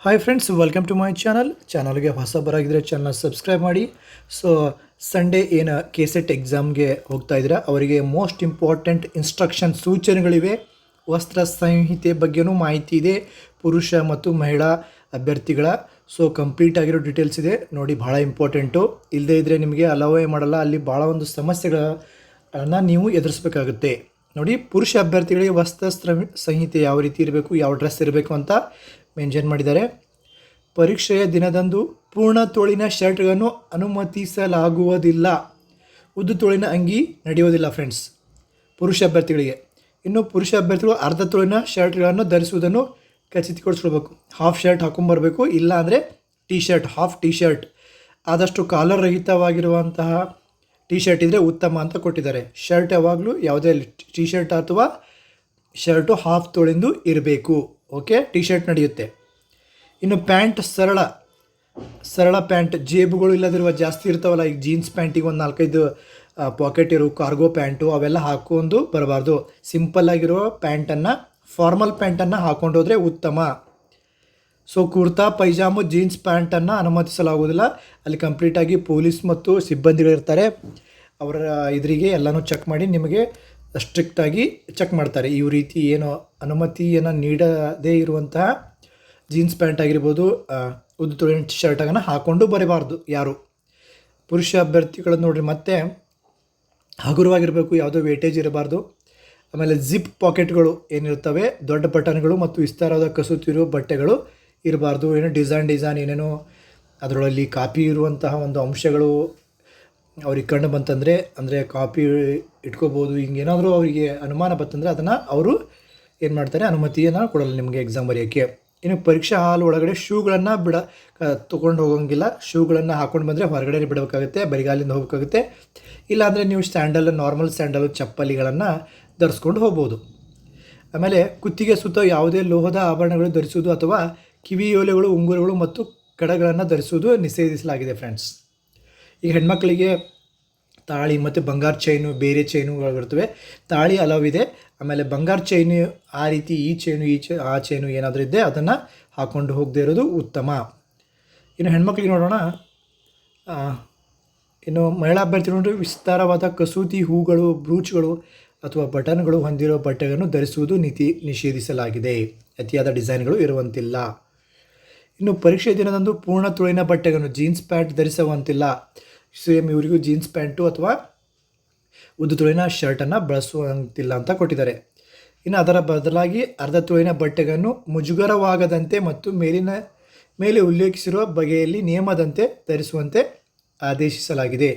Hi friends, welcome to my ಚಾನಲ್ಗೆ ಹೊಸಬರಾಗಿದ್ದರೆ channel subscribe ಮಾಡಿ. ಸೊ ಸಂಡೇ ಏನು ಕೆಸೆಟ್ ಎಕ್ಸಾಮ್ಗೆ ಹೋಗ್ತಾ ಇದ್ದೀರಾ ಅವರಿಗೆ ಮೋಸ್ಟ್ ಇಂಪಾರ್ಟೆಂಟ್ ಇನ್ಸ್ಟ್ರಕ್ಷನ್ ಸೂಚನೆಗಳಿವೆ. ವಸ್ತ್ರ ಸಂಹಿತೆ ಬಗ್ಗೆನೂ ಮಾಹಿತಿ ಇದೆ, ಪುರುಷ ಮತ್ತು ಮಹಿಳಾ ಅಭ್ಯರ್ಥಿಗಳ. ಸೊ ಕಂಪ್ಲೀಟ್ ಆಗಿರೋ ಡೀಟೇಲ್ಸ್ ಇದೆ ನೋಡಿ, ಭಾಳ ಇಂಪಾರ್ಟೆಂಟು. ಇಲ್ಲದೇ ಇದ್ದರೆ ನಿಮಗೆ ಅಲೋವೇ ಮಾಡಲ್ಲ, ಅಲ್ಲಿ ಭಾಳ ಒಂದು ಸಮಸ್ಯೆಗಳನ್ನು ನೀವು ಎದುರಿಸಬೇಕಾಗುತ್ತೆ. ನೋಡಿ, ಪುರುಷ ಅಭ್ಯರ್ಥಿಗಳಿಗೆ ವಸ್ತ್ರ ಸಂಹಿತೆ ಯಾವ ರೀತಿ ಇರಬೇಕು, ಯಾವ ಡ್ರೆಸ್ ಇರಬೇಕು ಅಂತ ಮೆನ್ಷನ್ ಮಾಡಿದ್ದಾರೆ. ಪರೀಕ್ಷೆಯ ದಿನದಂದು ಪೂರ್ಣ ತೋಳಿನ ಶರ್ಟ್ಗಳನ್ನು ಅನುಮತಿಸಲಾಗುವುದಿಲ್ಲ. ಉದ್ದು ತೋಳಿನ ಅಂಗಿ ನಡೆಯುವುದಿಲ್ಲ ಫ್ರೆಂಡ್ಸ್ ಪುರುಷ ಅಭ್ಯರ್ಥಿಗಳಿಗೆ. ಇನ್ನು ಪುರುಷ ಅಭ್ಯರ್ಥಿಗಳು ಅರ್ಧ ತೋಳಿನ ಶರ್ಟ್ಗಳನ್ನು ಧರಿಸುವುದನ್ನು ಖಚಿತಪಡಿಸ್ಕೊಳ್ಬೇಕು. ಹಾಫ್ ಶರ್ಟ್ ಹಾಕೊಂಬರಬೇಕು, ಇಲ್ಲ ಅಂದರೆ ಹಾಫ್ ಟಿ ಶರ್ಟ್. ಆದಷ್ಟು ಕಾಲರ್ ರಹಿತವಾಗಿರುವಂತಹ ಟಿ ಶರ್ಟ್ ಇದ್ದರೆ ಉತ್ತಮ ಅಂತ ಕೊಟ್ಟಿದ್ದಾರೆ. ಶರ್ಟ್ ಯಾವಾಗಲೂ ಯಾವುದೇ ಟಿ ಶರ್ಟ್ ಅಥವಾ ಶರ್ಟು ಹಾಫ್ ತೋಳಿಂದು ಇರಬೇಕು. ಓಕೆ, ಟಿ ಶರ್ಟ್ ನಡೆಯುತ್ತೆ. ಇನ್ನು ಪ್ಯಾಂಟ್ ಸರಳ ಪ್ಯಾಂಟ್, ಜೇಬುಗಳು ಇಲ್ಲದಿರುವ ಜಾಸ್ತಿ ಇರ್ತಾವಲ್ಲ, ಈಗ ಜೀನ್ಸ್ ಪ್ಯಾಂಟಿಗೆ ಒಂದು 4-5 ಪಾಕೆಟ್ ಇರೋ ಕಾರ್ಗೋ ಪ್ಯಾಂಟು ಅವೆಲ್ಲ ಹಾಕೊಂಡು ಬರಬಾರ್ದು. ಸಿಂಪಲ್ಲಾಗಿರೋ ಪ್ಯಾಂಟನ್ನು, ಫಾರ್ಮಲ್ ಪ್ಯಾಂಟನ್ನು ಹಾಕೊಂಡು ಹೋದರೆ ಉತ್ತಮ. ಸೊ ಕುರ್ತಾ ಪೈಜಾಮು ಜೀನ್ಸ್ ಪ್ಯಾಂಟನ್ನು ಅನುಮತಿಸಲಾಗುವುದಿಲ್ಲ. ಅಲ್ಲಿ ಕಂಪ್ಲೀಟಾಗಿ ಪೊಲೀಸ್ ಮತ್ತು ಸಿಬ್ಬಂದಿಗಳಿರ್ತಾರೆ. ಅವರ ಎದುರಿಗೆ ಎಲ್ಲನೂ ಚೆಕ್ ಮಾಡಿ ನಿಮಗೆ ಸ್ಟ್ರಿಕ್ಟಾಗಿ ಚೆಕ್ ಮಾಡ್ತಾರೆ. ಈ ರೀತಿ ಏನು ಅನುಮತಿಯನ್ನು ನೀಡದೇ ಇರುವಂತಹ ಜೀನ್ಸ್ ಪ್ಯಾಂಟ್ ಆಗಿರ್ಬೋದು, ಉದ್ದು ತೋಳಿನ ಶರ್ಟನ್ನು ಹಾಕ್ಕೊಂಡು ಬರಬಾರ್ದು ಯಾರು. ಪುರುಷ ಅಭ್ಯರ್ಥಿಗಳನ್ನು ನೋಡಿರಿ, ಮತ್ತೆ ಹಗುರವಾಗಿರಬೇಕು, ಯಾವುದೋ ವೇಟೇಜ್ ಇರಬಾರ್ದು. ಆಮೇಲೆ ಜಿಪ್ ಪಾಕೆಟ್ಗಳು ಏನಿರ್ತವೆ, ದೊಡ್ಡ ಬಟನ್ಗಳು ಮತ್ತು ವಿಸ್ತಾರವಾದ ಕಸೂತಿರುವ ಬಟ್ಟೆಗಳು ಇರಬಾರ್ದು. ಏನೋ ಡಿಸೈನ್ ಏನೇನೋ ಅದರೊಳಲ್ಲಿ ಕಾಪಿ ಇರುವಂತಹ ಒಂದು ಅಂಶಗಳು ಅವ್ರಿಗೆ ಕಂಡು ಬಂತಂದರೆ, ಅಂದರೆ ಕಾಪಿ ಇಟ್ಕೋಬೋದು, ಹಿಂಗೇನಾದರೂ ಅವರಿಗೆ ಅನುಮಾನ ಬಂತಂದರೆ ಅದನ್ನು ಅವರು ಏನು ಮಾಡ್ತಾರೆ, ಅನುಮತಿಯನ್ನು ಕೊಡಲ್ಲ ನಿಮಗೆ ಎಕ್ಸಾಮ್ ಬರೆಯೋಕ್ಕೆ. ಇನ್ನು ಪರೀಕ್ಷಾ ಹಾಲ್ ಒಳಗಡೆ ಶೂಗಳನ್ನು ತೊಗೊಂಡು ಹೋಗೋಂಗಿಲ್ಲ. ಶೂಗಳನ್ನು ಹಾಕ್ಕೊಂಡು ಬಂದರೆ ಹೊರಗಡೆ ಬಿಡಬೇಕಾಗುತ್ತೆ, ಬರಿಗಾಲಿಂದ ಹೋಗಬೇಕಾಗುತ್ತೆ. ಇಲ್ಲಾಂದರೆ ನೀವು ನಾರ್ಮಲ್ ಸ್ಯಾಂಡಲು ಚಪ್ಪಲಿಗಳನ್ನು ಧರಿಸ್ಕೊಂಡು ಹೋಗ್ಬೋದು. ಆಮೇಲೆ ಕುತ್ತಿಗೆ ಸುತ್ತ ಯಾವುದೇ ಲೋಹದ ಆಭರಣಗಳು ಧರಿಸುವುದು ಅಥವಾ ಕಿವಿಯೋಲೆಗಳು, ಉಂಗುರಗಳು ಮತ್ತು ಕಡಗಳನ್ನು ಧರಿಸುವುದು ನಿಷೇಧಿಸಲಾಗಿದೆ ಫ್ರೆಂಡ್ಸ್. ಈಗ ಹೆಣ್ಮಕ್ಳಿಗೆ ತಾಳಿ ಮತ್ತು ಬಂಗಾರ ಚೈನು, ಬೇರೆ ಚೈನುಗಳು ಬರ್ತವೆ. ತಾಳಿ ಅಲವ್ ಇದೆ. ಆಮೇಲೆ ಬಂಗಾರ ಚೈನು ಆ ರೀತಿ ಆ ಚೈನು ಏನಾದರೂ ಇದ್ದರೆ ಅದನ್ನು ಹಾಕ್ಕೊಂಡು ಹೋಗದೇ ಇರೋದು ಉತ್ತಮ. ಇನ್ನು ಹೆಣ್ಮಕ್ಳಿಗೆ ನೋಡೋಣ. ಇನ್ನು ಮಹಿಳಾ ಅಭ್ಯರ್ಥಿ ನೋಡಿದ್ರೆ ವಿಸ್ತಾರವಾದ ಕಸೂತಿ, ಹೂಗಳು, ಬ್ರೂಚ್ಗಳು ಅಥವಾ ಬಟನ್ಗಳು ಹೊಂದಿರೋ ಬಟ್ಟೆಗಳನ್ನು ಧರಿಸುವುದು ನಿಷೇಧಿಸಲಾಗಿದೆ. ಅತಿಯಾದ ಡಿಸೈನ್ಗಳು ಇರುವಂತಿಲ್ಲ. ಇನ್ನು ಪರೀಕ್ಷೆ ದಿನದಂದು ಪೂರ್ಣ ತೋಳಿನ ಬಟ್ಟೆಗಳನ್ನು, ಜೀನ್ಸ್ ಪ್ಯಾಂಟ್ ಧರಿಸುವಂತಿಲ್ಲ. ಸೇಮ್ ಇವರಿಗೂ ಜೀನ್ಸ್ ಪ್ಯಾಂಟು ಅಥವಾ ಉದ್ದು ತೋಳಿನ ಶರ್ಟನ್ನು ಬಳಸುವಂತಿಲ್ಲ ಅಂತ ಕೊಟ್ಟಿದ್ದಾರೆ. ಇನ್ನು ಅದರ ಬದಲಾಗಿ ಅರ್ಧ ತೋಳಿನ ಬಟ್ಟೆಗಳನ್ನು ಮುಜುಗರವಾಗದಂತೆ ಮತ್ತು ಮೇಲೆ ಉಲ್ಲೇಖಿಸಿರುವ ಬಗೆಯಲ್ಲಿ ನಿಯಮದಂತೆ ಧರಿಸುವಂತೆ ಆದೇಶಿಸಲಾಗಿದೆ.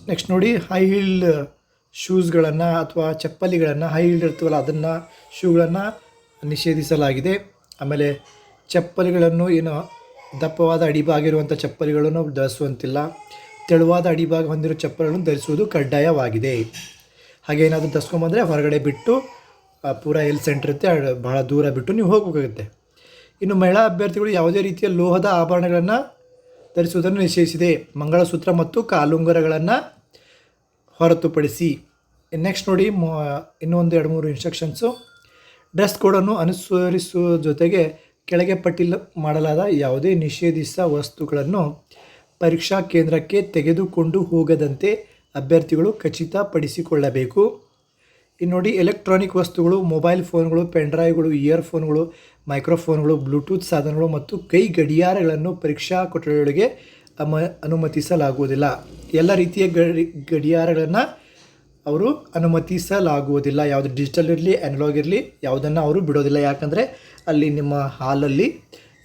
ನೆಕ್ಸ್ಟ್ ನೋಡಿ, ಹೈ ಹೀಲ್ಡ್ ಶೂಸ್ಗಳನ್ನು ಅಥವಾ ಚಪ್ಪಲಿಗಳನ್ನು, ಹೈ ಹೀಲ್ಡ್ ಇರ್ತೀವಲ್ಲ ಅದನ್ನು, ಶೂಗಳನ್ನು ನಿಷೇಧಿಸಲಾಗಿದೆ. ಆಮೇಲೆ ಚಪ್ಪಲಿಗಳನ್ನು ಏನು ದಪ್ಪವಾದ ಅಡಿಭಾಗಿರುವಂಥ ಚಪ್ಪಲಿಗಳನ್ನು ಧರಿಸುವಂತಿಲ್ಲ. ತೆಳುವಾದ ಅಡಿಭಾಗ ಹೊಂದಿರೋ ಚಪ್ಪಲಿಗಳನ್ನು ಧರಿಸುವುದು ಕಡ್ಡಾಯವಾಗಿದೆ. ಹಾಗೆ ಏನಾದರೂ ಧರಿಸ್ಕೊಂಬಂದರೆ ಹೊರಗಡೆ ಬಿಟ್ಟು, ಪೂರಾ ಎಲ್ಲಿ ಸೆಂಟರ್ ಇರುತ್ತೆ ಭಾಳ ದೂರ ಬಿಟ್ಟು ನೀವು ಹೋಗಬೇಕಾಗುತ್ತೆ. ಇನ್ನು ಮಹಿಳಾ ಅಭ್ಯರ್ಥಿಗಳು ಯಾವುದೇ ರೀತಿಯ ಲೋಹದ ಆಭರಣಗಳನ್ನು ಧರಿಸುವುದನ್ನು ನಿಷೇಧಿಸಿದೆ, ಮಂಗಳಸೂತ್ರ ಮತ್ತು ಕಾಲುಂಗರಗಳನ್ನು ಹೊರತುಪಡಿಸಿ. ನೆಕ್ಸ್ಟ್ ನೋಡಿ, ಇನ್ನೊಂದು 2-3 ಇನ್ಸ್ಟ್ರಕ್ಷನ್ಸು. ಡ್ರೆಸ್ ಕೋಡನ್ನು ಅನುಸರಿಸುವ ಜೊತೆಗೆ ಕೆಳಗೆ ಪಟ್ಟಿ ಮಾಡಲಾದ ಯಾವುದೇ ನಿಷೇಧಿತ ವಸ್ತುಗಳನ್ನು ಪರೀಕ್ಷಾ ಕೇಂದ್ರಕ್ಕೆ ತೆಗೆದುಕೊಂಡು ಹೋಗದಂತೆ ಅಭ್ಯರ್ಥಿಗಳು ಖಚಿತಪಡಿಸಿಕೊಳ್ಳಬೇಕು. ಇನ್ನು ನೋಡಿ, ಎಲೆಕ್ಟ್ರಾನಿಕ್ ವಸ್ತುಗಳು, ಮೊಬೈಲ್ ಫೋನ್ಗಳು, ಪೆನ್ಡ್ರೈವ್ಗಳು, ಇಯರ್ಫೋನ್ಗಳು, ಮೈಕ್ರೋಫೋನ್ಗಳು, ಬ್ಲೂಟೂತ್ ಸಾಧನಗಳು ಮತ್ತು ಕೈ ಗಡಿಯಾರಗಳನ್ನು ಪರೀಕ್ಷಾ ಕೊಠಡಿಯೊಳಗೆ ಅನುಮತಿಸಲಾಗುವುದಿಲ್ಲ. ಎಲ್ಲ ರೀತಿಯ ಗಡಿಯಾರಗಳನ್ನು ಅವರು ಅನುಮತಿಸಲಾಗುವುದಿಲ್ಲ. ಯಾವುದು ಡಿಜಿಟಲ್ ಇರಲಿ, ಅನಲಾಗ್ ಇರಲಿ, ಯಾವುದನ್ನು ಅವರು ಬಿಡೋದಿಲ್ಲ. ಯಾಕಂದರೆ ಅಲ್ಲಿ ನಿಮ್ಮ ಹಾಲಲ್ಲಿ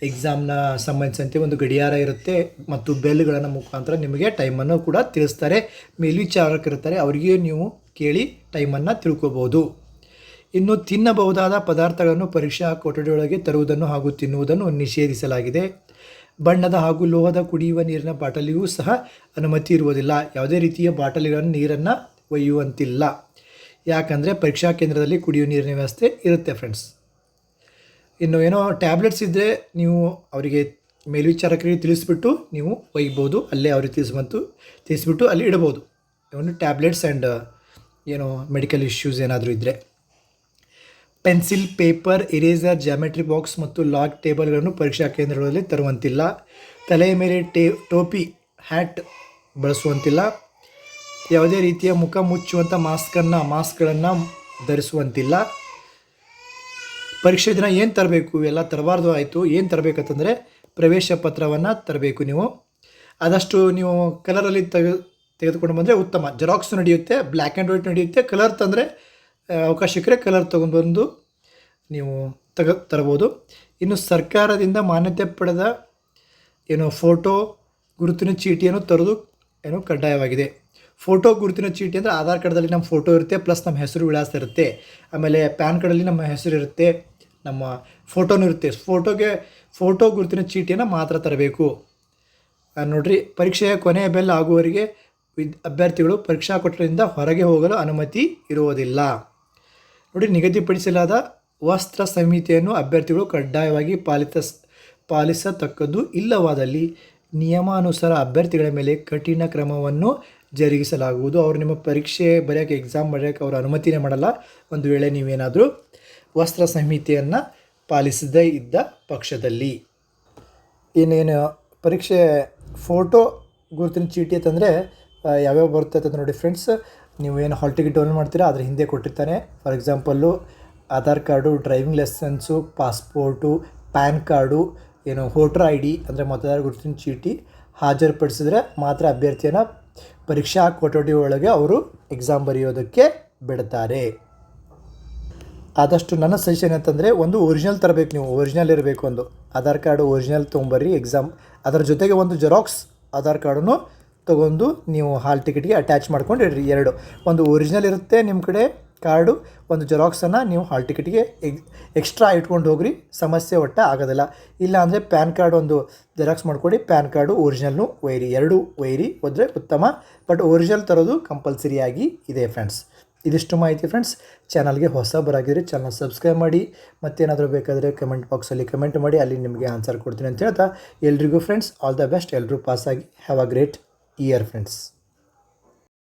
ಎಕ್ಸಾಮ್ನ ಸಂಬಂಧಿಸಿದಂತೆ ಒಂದು ಗಡಿಯಾರ ಇರುತ್ತೆ ಮತ್ತು ಬೆಲ್ಗಳನ್ನು ಮುಖಾಂತರ ನಿಮಗೆ ಟೈಮನ್ನು ಕೂಡ ತಿಳಿಸ್ತಾರೆ. ಮೇಲ್ವಿಚಾರಕರಿರ್ತಾರೆ, ಅವರಿಗೆ ನೀವು ಕೇಳಿ ಟೈಮನ್ನು ತಿಳ್ಕೊಬೋದು. ಇನ್ನು ತಿನ್ನಬಹುದಾದ ಪದಾರ್ಥಗಳನ್ನು ಪರೀಕ್ಷಾ ಕೊಠಡಿಯೊಳಗೆ ತರುವುದನ್ನು ಹಾಗೂ ತಿನ್ನುವುದನ್ನು ನಿಷೇಧಿಸಲಾಗಿದೆ. ಬಣ್ಣದ ಹಾಗೂ ಲೋಹದ ಕುಡಿಯುವ ನೀರಿನ ಬಾಟಲಿಯೂ ಸಹ ಅನುಮತಿ ಇರುವುದಿಲ್ಲ. ಯಾವುದೇ ರೀತಿಯ ಬಾಟಲಿಗಳನ್ನು ನೀರನ್ನು ಒಯ್ಯುವಂತಿಲ್ಲ. ಯಾಕಂದರೆ ಪರೀಕ್ಷಾ ಕೇಂದ್ರದಲ್ಲಿ ಕುಡಿಯುವ ನೀರಿನ ವ್ಯವಸ್ಥೆ ಇರುತ್ತೆ ಫ್ರೆಂಡ್ಸ್. ಇನ್ನು ಏನೋ ಟ್ಯಾಬ್ಲೆಟ್ಸ್ ಇದ್ದರೆ ನೀವು ಅವರಿಗೆ ಮೇಲ್ವಿಚಾರಕರಿಗೆ ತಿಳಿಸ್ಬಿಟ್ಟು ನೀವು ಒಯ್ಬೋದು. ಅಲ್ಲೇ ಅವ್ರಿಗೆ ತಿಳಿಸ್ಬಿಟ್ಟು ಅಲ್ಲಿ ಇಡ್ಬೋದು. ಇವನು ಟ್ಯಾಬ್ಲೆಟ್ಸ್ ಆ್ಯಂಡ್ ಏನೋ ಮೆಡಿಕಲ್ ಇಶ್ಯೂಸ್ ಏನಾದರೂ ಇದ್ದರೆ. Pencil, paper, eraser, geometry box ಮತ್ತು ಲಾಗ್ ಟೇಬಲ್ಗಳನ್ನು ಪರೀಕ್ಷಾ ಕೇಂದ್ರಗಳಲ್ಲಿ ತರುವಂತಿಲ್ಲ. ತಲೆಯ ಮೇಲೆ ಟೋಪಿ, ಹ್ಯಾಟ್ ಬಳಸುವಂತಿಲ್ಲ. ಯಾವುದೇ ರೀತಿಯ ಮುಖ ಮುಚ್ಚುವಂಥ ಮಾಸ್ಕ್ಗಳನ್ನು ಧರಿಸುವಂತಿಲ್ಲ. ಪರೀಕ್ಷೆ ದಿನ ಏನು ತರಬೇಕು? ಎಲ್ಲ ತರಬಾರ್ದು ಆಯಿತು. ಏನು ತರಬೇಕಂತಂದರೆ ಪ್ರವೇಶ ಪತ್ರವನ್ನು ತರಬೇಕು. ಆದಷ್ಟು ನೀವು ಕಲರಲ್ಲಿ ತೆಗೆದುಕೊಂಡು ಬಂದರೆ ಉತ್ತಮ. ಜೆರಾಕ್ಸ್ ನಡೆಯುತ್ತೆ, ಬ್ಲ್ಯಾಕ್ ಆ್ಯಂಡ್ ವೈಟ್ ನಡೆಯುತ್ತೆ. ಕಲರ್ ತಂದರೆ ಅವಕಾಶ ಸಿಕ್ಕರೆ ಕಲರ್ ತೊಗೊಂಡ್ಬಂದು ನೀವು ತರಬೋದು. ಇನ್ನು ಸರ್ಕಾರದಿಂದ ಮಾನ್ಯತೆ ಪಡೆದ ಫೋಟೋ ಗುರುತಿನ ಚೀಟಿಯನ್ನು ತರೋದು ಕಡ್ಡಾಯವಾಗಿದೆ. ಫೋಟೋ ಗುರುತಿನ ಚೀಟಿ ಅಂದರೆ ಆಧಾರ್ ಕಾರ್ಡ್ದಲ್ಲಿ ನಮ್ಮ ಫೋಟೋ ಇರುತ್ತೆ, ಪ್ಲಸ್ ನಮ್ಮ ಹೆಸರು ವಿಳಾಸ ಇರುತ್ತೆ. ಆಮೇಲೆ ಪ್ಯಾನ್ ಕಾರ್ಡಲ್ಲಿ ನಮ್ಮ ಹೆಸರು ಇರುತ್ತೆ, ನಮ್ಮ ಫೋಟೋನೂ ಇರುತ್ತೆ. ಫೋಟೋ ಗುರುತಿನ ಚೀಟಿಯನ್ನು ಮಾತ್ರ ತರಬೇಕು. ನೋಡಿರಿ, ಪರೀಕ್ಷೆಯ ಕೊನೆಯ ಬೆಲ್ ಆಗುವವರೆಗೆ ಅಭ್ಯರ್ಥಿಗಳು ಪರೀಕ್ಷಾ ಕೊಠಡಿಯಿಂದ ಹೊರಗೆ ಹೋಗಲು ಅನುಮತಿ ಇರುವುದಿಲ್ಲ. ನೋಡಿ, ನಿಗದಿಪಡಿಸಲಾದ ವಸ್ತ್ರ ಸಂಹಿತೆಯನ್ನು ಅಭ್ಯರ್ಥಿಗಳು ಕಡ್ಡಾಯವಾಗಿ ಪಾಲಿಸತಕ್ಕದ್ದು. ಇಲ್ಲವಾದಲ್ಲಿ ನಿಯಮಾನುಸಾರ ಅಭ್ಯರ್ಥಿಗಳ ಮೇಲೆ ಕಠಿಣ ಕ್ರಮವನ್ನು ಜರುಗಿಸಲಾಗುವುದು. ಅವರು ನಿಮ್ಮ ಪರೀಕ್ಷೆ ಬರೆಯೋಕ್ಕೆ, ಎಕ್ಸಾಮ್ ಬರೆಯೋಕ್ಕೆ ಅವರು ಅನುಮತಿನೇ ಮಾಡಲ್ಲ, ಒಂದು ವೇಳೆ ನೀವೇನಾದರೂ ವಸ್ತ್ರ ಸಂಹಿತೆಯನ್ನು ಪಾಲಿಸದೇ ಇದ್ದ ಪಕ್ಷದಲ್ಲಿ. ಇನ್ನೇನು ಪರೀಕ್ಷೆ ಫೋಟೋ ಗುರುತಿನ ಚೀಟಿ ಅಂತಂದರೆ ಯಾವ್ಯಾವ ಬರುತ್ತೆ ಅಂತ ನೋಡಿ ಫ್ರೆಂಡ್ಸ್. ನೀವೇನು ಹಾಲ್ ಟಿಕೆಟ್ ಡೌನ್ಲೋಡ್ ಮಾಡ್ತೀರಾ ಅದ್ರ ಹಿಂದೆ ಕೊಟ್ಟಿರ್ತಾನೆ. For example Aadhaar card, driving licence, passport, PAN card, voter ID ಅಂದರೆ ಮತದಾರ ಗುರುತಿನ ಚೀಟಿ ಹಾಜರುಪಡಿಸಿದ್ರೆ ಮಾತ್ರ ಅಭ್ಯರ್ಥಿಯನ್ನು ಪರೀಕ್ಷಾ ಕೊಠಡಿ ಒಳಗೆ ಅವರು ಎಕ್ಸಾಮ್ ಬರೆಯೋದಕ್ಕೆ ಬಿಡ್ತಾರೆ. ಆದಷ್ಟು ನನ್ನ ಸಜೆಷನ್ ಅಂತಂದರೆ ಒಂದು ಒರಿಜಿನಲ್ ತರಬೇಕು. ನೀವು ಒರಿಜಿನಲ್ ಇರಬೇಕು, ಒಂದು ಆಧಾರ್ ಕಾರ್ಡು ಒರಿಜಿನಲ್ ತೊಗೊಂಬರ್ರಿ ಎಕ್ಸಾಮ್. ಅದರ ಜೊತೆಗೆ ಒಂದು ಜೆರಾಕ್ಸ್ ಆಧಾರ್ ಕಾರ್ಡನ್ನು ತೊಗೊಂಡು ನೀವು ಹಾಲ್ ಟಿಕೆಟ್ಗೆ ಅಟ್ಯಾಚ್ ಮಾಡ್ಕೊಂಡು ಇಡ್ರಿ. ಒಂದು ಒರಿಜಿನಲ್ ಇರುತ್ತೆ ನಿಮ್ಮ ಕಡೆ ಕಾರ್ಡು, ಒಂದು ಜೆರಾಕ್ಸನ್ನು ನೀವು ಹಾಲ್ ಟಿಕೆಟ್ಗೆ ಎಕ್ಸ್ಟ್ರಾ ಇಟ್ಕೊಂಡು ಹೋಗ್ರಿ, ಸಮಸ್ಯೆ ಆಗೋದಿಲ್ಲ. ಇಲ್ಲ ಅಂದರೆ ಪ್ಯಾನ್ ಕಾರ್ಡ್ ಒಂದು ಜೆರಾಕ್ಸ್ ಮಾಡ್ಕೊಡಿ, ಪ್ಯಾನ್ ಕಾರ್ಡು ಒರಿಜಿನಲ್ನು ಒಯ್ಯಿರಿ, ಎರಡೂ ಒಯ್ಯಿರಿ, ಹೋದರೆ ಉತ್ತಮ. ಬಟ್ ಒರಿಜಿನಲ್ ತರೋದು ಕಂಪಲ್ಸರಿಯಾಗಿ ಇದೆ ಫ್ರೆಂಡ್ಸ್. ಇದಿಷ್ಟು ಮಾಹಿತಿ ಫ್ರೆಂಡ್ಸ್. ಚಾನಲ್ಗೆ ಹೊಸಬರಾಗಿದ್ದರೆ ಚಾನಲ್ ಸಬ್ಸ್ಕ್ರೈಬ್ ಮಾಡಿ. ಮತ್ತೇನಾದರೂ ಬೇಕಾದರೆ ಕಮೆಂಟ್ ಬಾಕ್ಸಲ್ಲಿ ಕಮೆಂಟ್ ಮಾಡಿ, ಅಲ್ಲಿ ನಿಮಗೆ ಆನ್ಸರ್ ಕೊಡ್ತೀನಿ ಅಂತ ಹೇಳ್ತಾ ಎಲ್ರಿಗೂ ಫ್ರೆಂಡ್ಸ್ ಆಲ್ ದ ಬೆಸ್ಟ್. ಎಲ್ಲರೂ ಪಾಸಾಗಿ have a great year friends.